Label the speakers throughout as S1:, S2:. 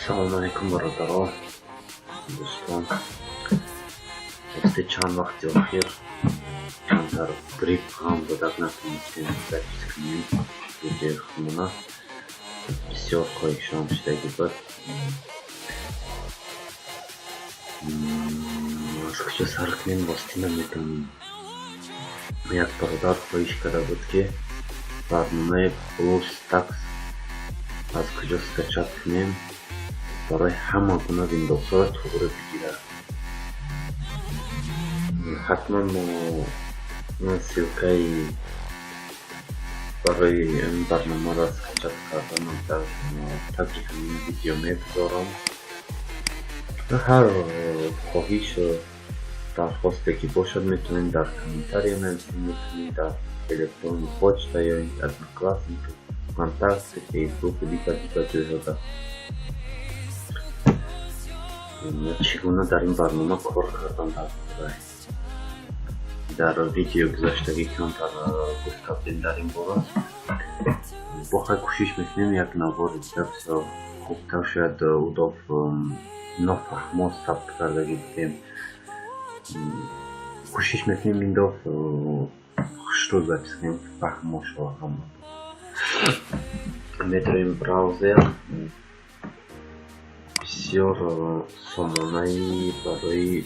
S1: Assalamualaikum warahmatullahi दोस्तों। पिछले चंद वक्त अखिर अंदर grip ham dodatmasligini записканием video хмуна все кое-что işteki bir Скажу саркмен бастина метан як продав поискада будки бармунай plus tax аз скажу скачать мен برای همه گونه ویندوز ها توبره بگیره حتما من سیلکای برای این برنامه را سکچت کردم در تبریک این ویدیو میگذارم هر خواهش درخواستی که باشد میتونید در کامنتاری میتونید در الکترون پوچتا یا одноклассники ВКонтакте فیسبوک دیگر جایها چگونه در این برنامه کار کردن در ویدیو گذشتگی که من گفتم در این باره بخواه کوشش میکنیم یک نوار دیده بسیار خوبتر شاید او نفهمه ثبت کردگی بودیم کوشش میکنیم این خوشتو записываем فهمه شو هم میتونیم براوزر بسیار سامانه‌ای برای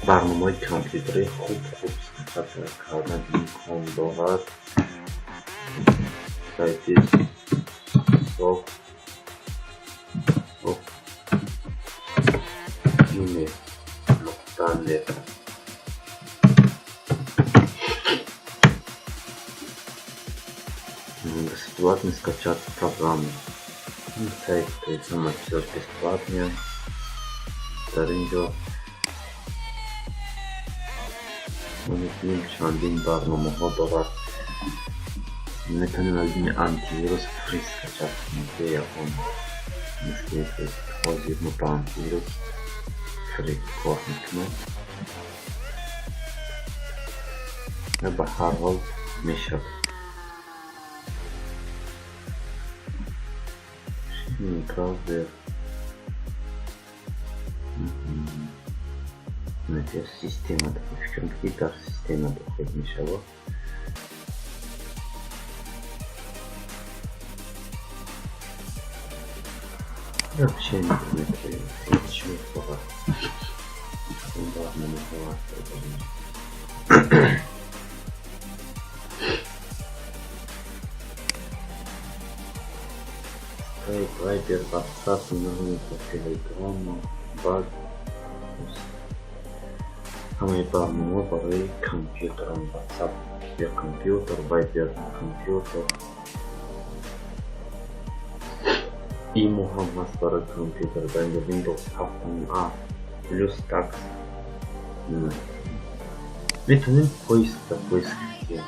S1: برنامه‌های کامپیوتری خوب سکچت کردن امکان دارد سایتی net бесплатно скачать программу. Сайт самое все бесплатное. Даринджо. Мы фильм чандин барному ходова. Метанин один антивирус фри скачать. Где он? Если входит на антивирус фри корнитно. Я бахарвал мешок. Браузер. Надеюсь, система в компьютер система доходит ничего. Я вообще не понимаю, ничего слова. Ладно, не слова. Вайбер, WhatsApp, Telegram, баг. Хаме барнама барои компьютерам WhatsApp я компьютер, Вайбер компьютер. Имо ҳам ҳаст барои компьютер ба инҷо Windows 7 плюс tax. Метавонем поиск кардем.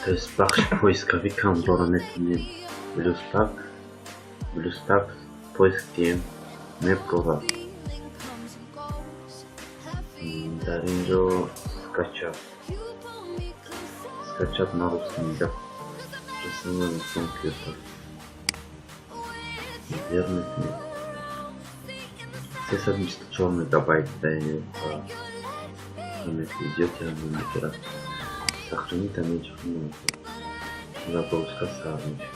S1: То есть бахш поисковикам дора метавонем плюс tax поиск дием мебгова. Дар инҷо скачат на русском языке. Присоединен компьютер. Верный нет. 394 мегабайт дает. Идете на монитор. Сохранить амичку. Загрузка сравнить.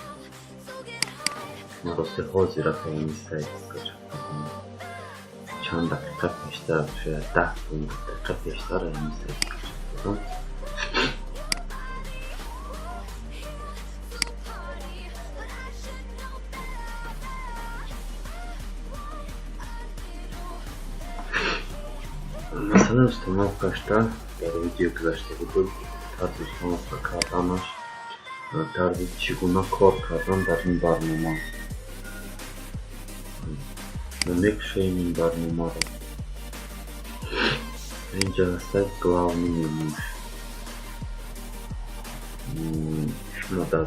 S1: На русский хозира не сайт скачать. Чанд аппликат мечта, что да, аппликат мечта не сайт. Mesela установка что видео гذаште буд тарзи установка карданаш тарзи чигуна кор кардан дар ин барнома мекушаем ин барномаро инҷа ҳастад главный меню шумо дар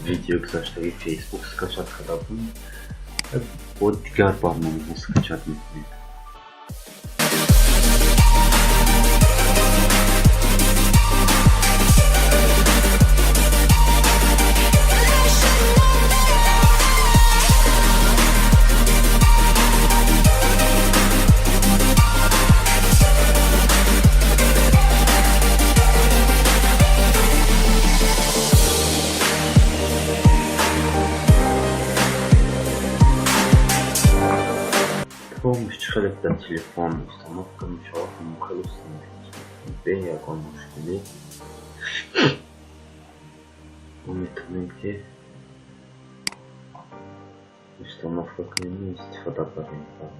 S1: видео гузаштаги Facebook скачат карда будем бо дигар барномаҳо скачат мекунед. شركة تليفون مستمرة مشروع مخلص به يكون مشكلة ومتمنى مستمرة كلمة استفادة بريئة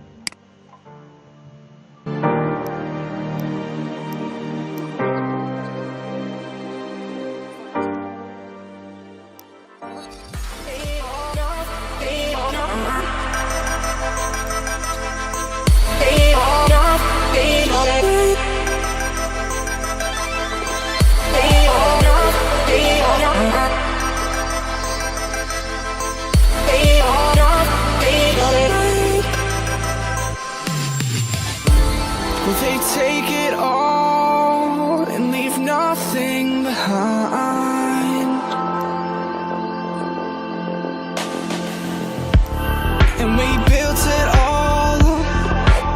S2: They take it all and leave nothing behind. And we built it all,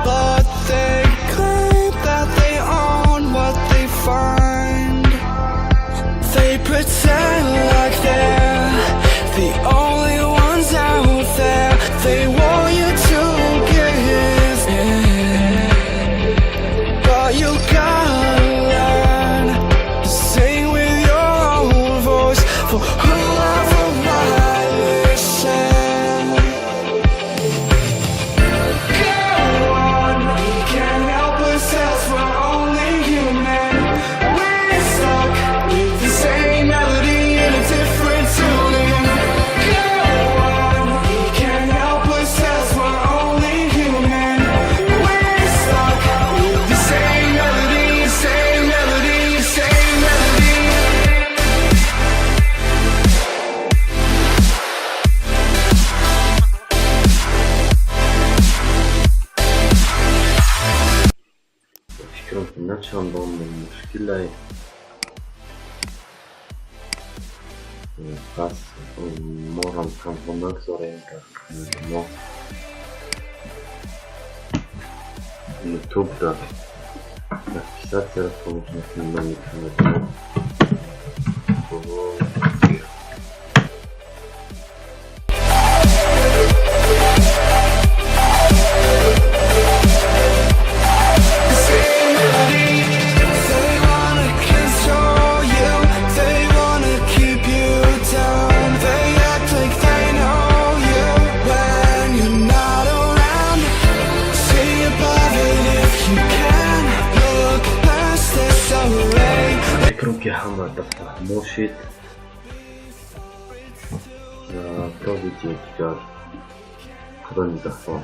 S2: but they claim that they own what they find. They pretend like they're the only ones out there. They want you to give in, but you gotta learn to sing with your own voice for whoever might listen. Go on, we can't help ourselves, we're only human. We're stuck with the same melody in a different tuning. Go on, we can't help ourselves, we're only human. We're stuck with the same melody, same melody, same melody.
S1: فكرة الناتش عندهم المشكلة بس المورا كان هناك زورين كان تبدأ napisać telefonu na numer telefonu. Kierunki Hammer daftar Murshid prowadzić kron daftar